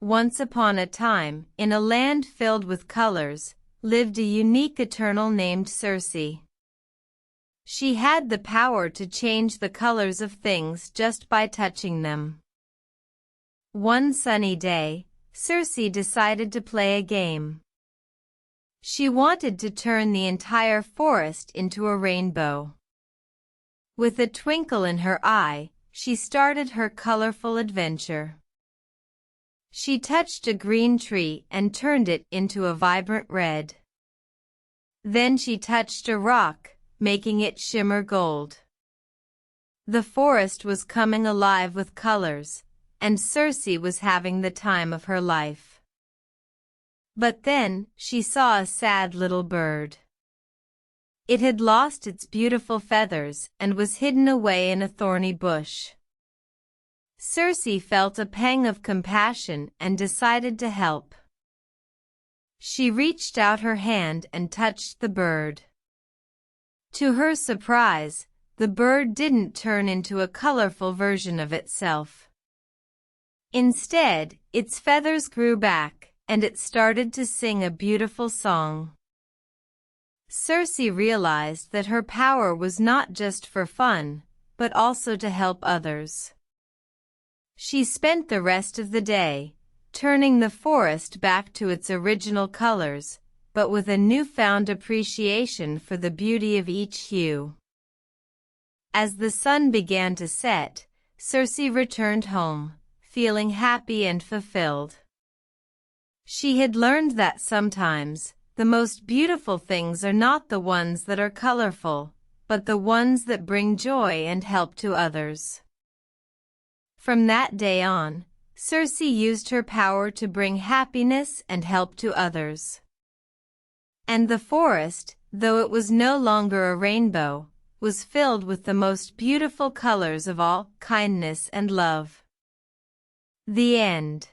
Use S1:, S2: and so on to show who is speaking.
S1: Once upon a time, in a land filled with colors, lived a unique eternal named Sersi. She had the power to change the colors of things just by touching them. One sunny day, Sersi decided to play a game. She wanted to turn the entire forest into a rainbow. With a twinkle in her eye, she started her colorful adventure. She touched a green tree and turned it into a vibrant red. Then she touched a rock, making it shimmer gold. The forest was coming alive with colors, and Sersi was having the time of her life. But then, she saw a sad little bird. It had lost its beautiful feathers and was hidden away in a thorny bush. Sersi felt a pang of compassion and decided to help. She reached out her hand and touched the bird. To her surprise, the bird didn't turn into a colorful version of itself. Instead, its feathers grew back, and it started to sing a beautiful song. Sersi realized that her power was not just for fun, but also to help others. She spent the rest of the day, turning the forest back to its original colors, but with a newfound appreciation for the beauty of each hue. As the sun began to set, Sersi returned home, feeling happy and fulfilled. She had learned that sometimes, the most beautiful things are not the ones that are colorful, but the ones that bring joy and help to others. From that day on, Sersi used her power to bring happiness and help to others. And the forest, though it was no longer a rainbow, was filled with the most beautiful colors of all, kindness and love. The end.